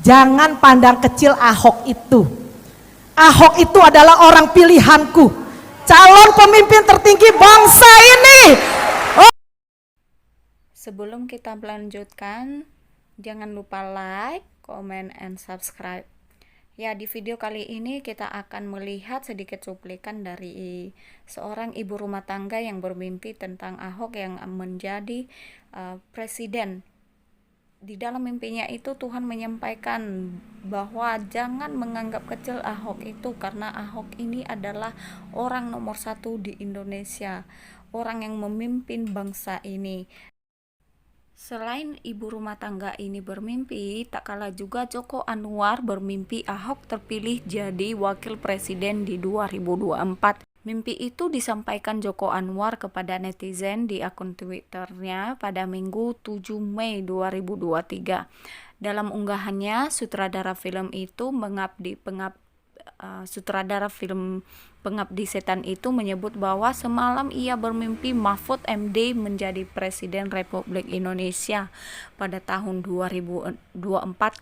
Jangan pandang kecil Ahok itu. Ahok itu adalah orang pilihanku, calon pemimpin tertinggi bangsa ini. Sebelum kita melanjutkan, jangan lupa like, comment, and subscribe. Ya, di video kali ini kita akan melihat sedikit cuplikan dari seorang ibu rumah tangga yang bermimpi tentang Ahok yang menjadi presiden. Di dalam mimpinya itu Tuhan menyampaikan bahwa jangan menganggap kecil Ahok itu, karena Ahok ini adalah orang nomor 1 di Indonesia, orang yang memimpin bangsa ini. Selain ibu rumah tangga ini bermimpi, tak kalah juga Joko Anwar bermimpi Ahok terpilih jadi wakil presiden di 2024. Mimpi itu disampaikan Joko Anwar kepada netizen di akun Twitternya pada Minggu 7 Mei 2023. Dalam unggahannya, sutradara film Pengabdi Setan itu menyebut bahwa semalam ia bermimpi Mahfud MD menjadi Presiden Republik Indonesia pada tahun 2024,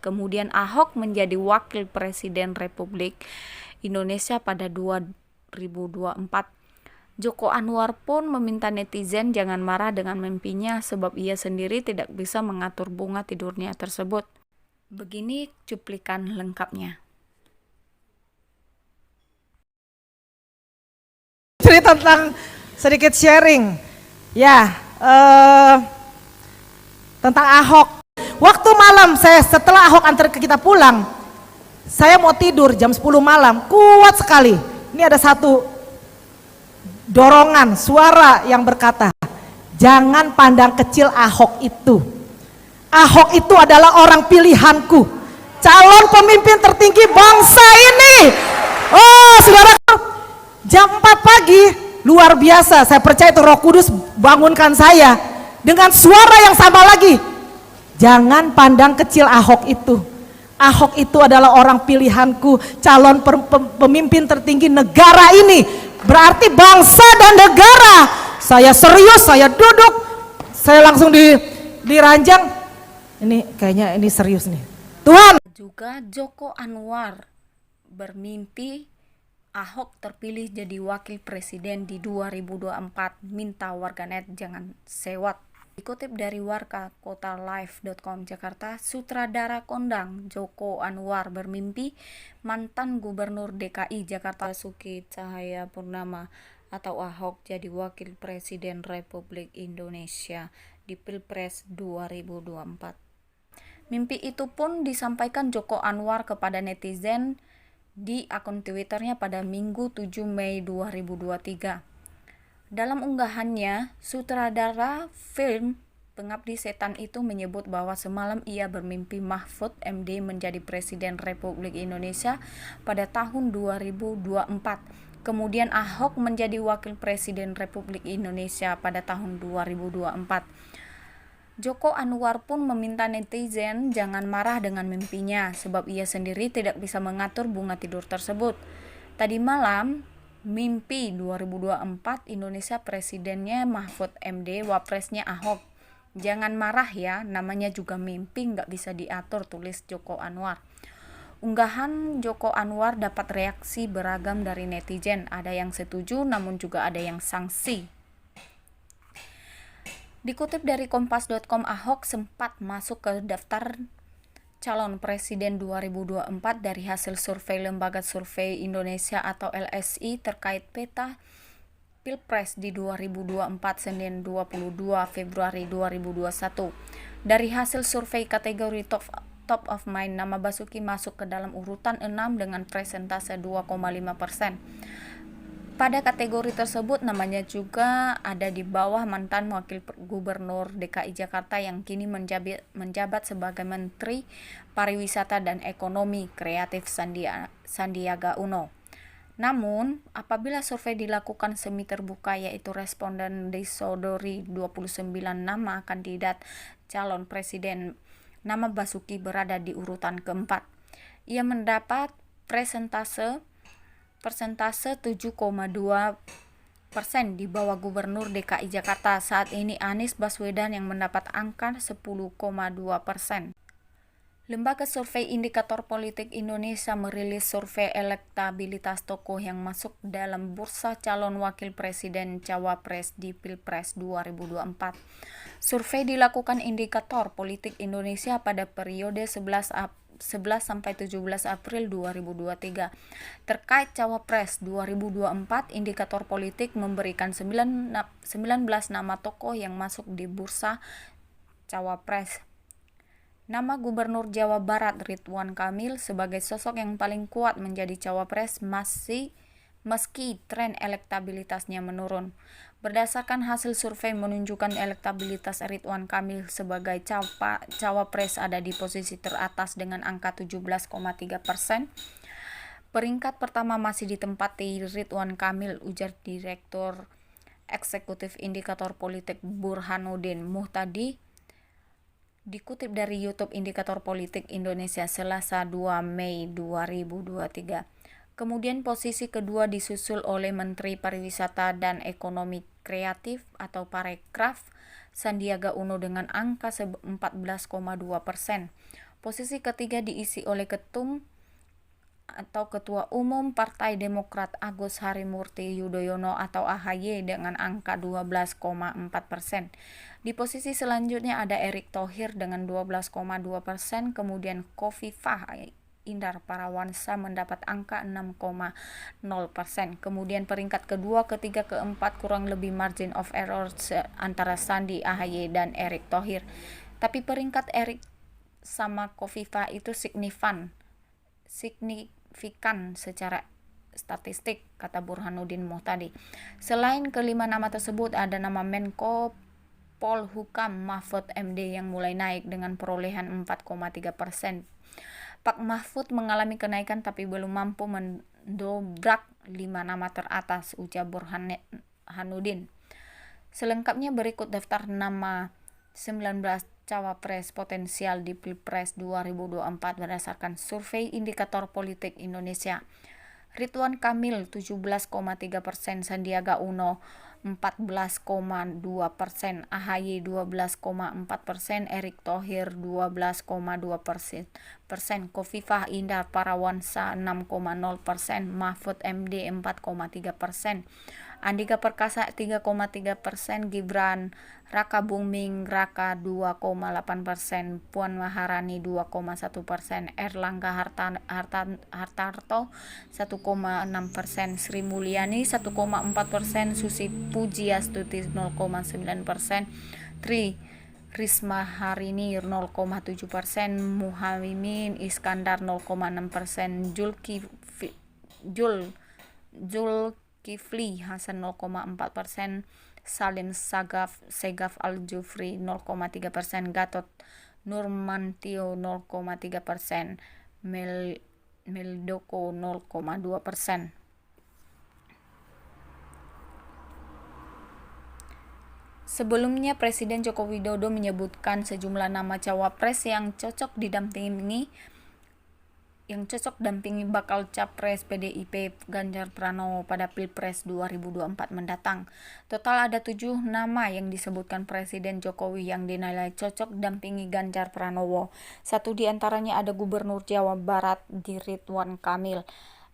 kemudian Ahok menjadi Wakil Presiden Republik Indonesia pada 2024. Joko Anwar pun meminta netizen jangan marah dengan mimpinya sebab ia sendiri tidak bisa mengatur bunga tidurnya tersebut. Begini cuplikan lengkapnya. Cerita tentang sedikit sharing ya, tentang Ahok. Waktu malam setelah Ahok antar kita pulang, saya mau tidur jam 10 malam, kuat sekali. Ini ada satu dorongan suara yang berkata, jangan pandang kecil Ahok itu. Ahok itu adalah orang pilihanku, calon pemimpin tertinggi bangsa ini. Oh saudara, jam 4 pagi, luar biasa, saya percaya itu Roh Kudus bangunkan saya dengan suara yang sama lagi. Jangan pandang kecil Ahok itu. Ahok itu adalah orang pilihanku, calon pemimpin tertinggi negara ini, berarti bangsa dan negara. Saya serius, saya duduk, saya langsung diranjang. Ini kayaknya ini serius nih. Tuhan. Juga Joko Anwar bermimpi Ahok terpilih jadi wakil presiden di 2024, minta warganet jangan sewot. Dikutip dari warkakotalive.com Jakarta, sutradara kondang Joko Anwar bermimpi mantan Gubernur DKI Jakarta Basuki Cahayapurnama atau Ahok jadi wakil presiden Republik Indonesia di Pilpres 2024. Mimpi itu pun disampaikan Joko Anwar kepada netizen di akun Twitternya pada Minggu 7 Mei 2023. Dalam unggahannya, sutradara film Pengabdi Setan itu menyebut bahwa semalam ia bermimpi Mahfud MD menjadi Presiden Republik Indonesia pada tahun 2024. Kemudian Ahok menjadi Wakil Presiden Republik Indonesia pada tahun 2024. Joko Anwar pun meminta netizen jangan marah dengan mimpinya sebab ia sendiri tidak bisa mengatur bunga tidur tersebut. Tadi malam, mimpi 2024 Indonesia presidennya Mahfud MD, wapresnya Ahok. Jangan marah ya, namanya juga mimpi, nggak bisa diatur, tulis Joko Anwar. Unggahan Joko Anwar dapat reaksi beragam dari netizen, ada yang setuju namun juga ada yang sanksi. Dikutip dari kompas.com, Ahok sempat masuk ke daftar calon presiden 2024 dari hasil survei Lembaga Survei Indonesia atau LSI terkait peta Pilpres di 2024 Senin 22 Februari 2021. Dari hasil survei kategori top of mind, nama Basuki masuk ke dalam urutan 6 dengan presentase 2,5%. Pada kategori tersebut namanya juga ada di bawah mantan wakil gubernur DKI Jakarta yang kini menjabat sebagai Menteri Pariwisata dan Ekonomi Kreatif Sandiaga Uno. Namun, apabila survei dilakukan semi terbuka yaitu responden disodori 29 nama kandidat calon presiden, nama Basuki berada di urutan keempat. Ia mendapat persentase 7,2% di bawah Gubernur DKI Jakarta saat ini Anies Baswedan yang mendapat angka 10,2%. Lembaga Survei Indikator Politik Indonesia merilis survei elektabilitas tokoh yang masuk dalam bursa calon wakil presiden cawapres di Pilpres 2024. Survei dilakukan Indikator Politik Indonesia pada periode 11 sampai 17 April 2023. Terkait Cawapres 2024, Indikator Politik memberikan 19 nama tokoh yang masuk di bursa Cawapres. Nama Gubernur Jawa Barat Ridwan Kamil sebagai sosok yang paling kuat menjadi cawapres meski tren elektabilitasnya menurun. Berdasarkan hasil survei menunjukkan elektabilitas Ridwan Kamil sebagai cawapres ada di posisi teratas dengan angka 17,3%. Peringkat pertama masih ditempati Ridwan Kamil, ujar Direktur Eksekutif Indikator Politik Burhanuddin Muhtadi. Dikutip dari YouTube Indikator Politik Indonesia Selasa 2 Mei 2023. Kemudian posisi kedua disusul oleh Menteri Pariwisata dan Ekonomi Kreatif atau Parekraf Sandiaga Uno dengan angka 14,2%. Posisi ketiga diisi oleh Ketua Umum Partai Demokrat Agus Harimurti Yudhoyono atau AHY dengan angka 12,4%. Di posisi selanjutnya ada Erick Thohir dengan 12,2%, kemudian Khofifah Indar Parawansa mendapat angka 6,0%. Kemudian peringkat kedua, ketiga, keempat kurang lebih margin of error antara Sandi, AHY, dan Erick Thohir. Tapi peringkat Erick sama Khofifah itu signifikan secara statistik, kata Burhanuddin Muhtadi. Selain kelima nama tersebut, ada nama Menko Polhukam Mahfud MD yang mulai naik dengan perolehan 4,3%. Pak Mahfud mengalami kenaikan tapi belum mampu mendobrak 5 nama teratas, ujar Burhanuddin. Selengkapnya berikut daftar nama 19 cawapres potensial di Pilpres 2024 berdasarkan survei Indikator Politik Indonesia. Ridwan Kamil 17,3%, Sandiaga Uno 14,2%, AHY 12,4%, Erick Thohir 12,2%, Khofifah Indar Parawansa 6,0%, Mahfud MD 4,3%, Andika Perkasa 3,3%, Gibran Rakabuming Raka 2,8%, Puan Maharani 2,1%, Erlangga Hartarto 1,6%, Sri Mulyani 1,4%, Susi Pujiastuti 0,9%, Tri Risma Harini 0,7%, Muhaimin Iskandar 0,6%, Zulkifli Hasan 0,4%, Salim Segaf Al-Jufri 0,3%, Gatot Nurmantio 0,3%, Meldoko 0,2%. Sebelumnya Presiden Joko Widodo menyebutkan sejumlah nama cawapres yang cocok dampingi bakal capres PDIP Ganjar Pranowo pada Pilpres 2024 mendatang. Total ada 7 nama yang disebutkan Presiden Jokowi yang dinilai cocok dampingi Ganjar Pranowo. Satu di antaranya ada Gubernur Jawa Barat Ridwan Kamil.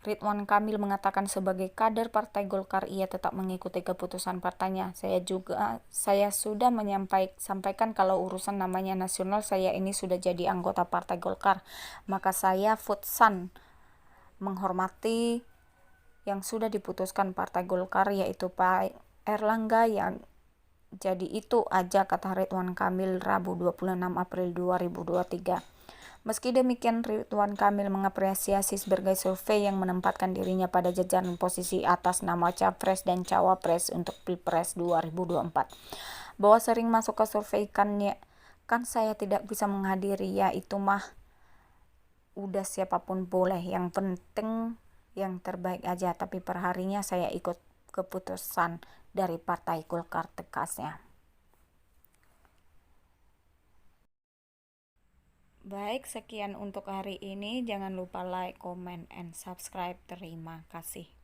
Ridwan Kamil mengatakan sebagai kader Partai Golkar ia tetap mengikuti keputusan partainya. Saya sudah sampaikan kalau urusan namanya nasional, saya ini sudah jadi anggota Partai Golkar. Maka saya futsan menghormati yang sudah diputuskan Partai Golkar, yaitu Pak Erlangga, yang jadi itu aja, kata Ridwan Kamil Rabu 26 April 2023. Meski demikian, Ridwan Kamil mengapresiasi berbagai survei yang menempatkan dirinya pada jajaran posisi atas nama capres dan cawapres untuk Pilpres 2024. Bahwa sering masuk ke survei kan saya tidak bisa menghadiri, ya itu mah udah siapapun boleh, yang penting yang terbaik aja, tapi perharinya saya ikut keputusan dari Partai Golkar, tegasnya. Baik, sekian untuk hari ini. Jangan lupa like, comment, and subscribe. Terima kasih.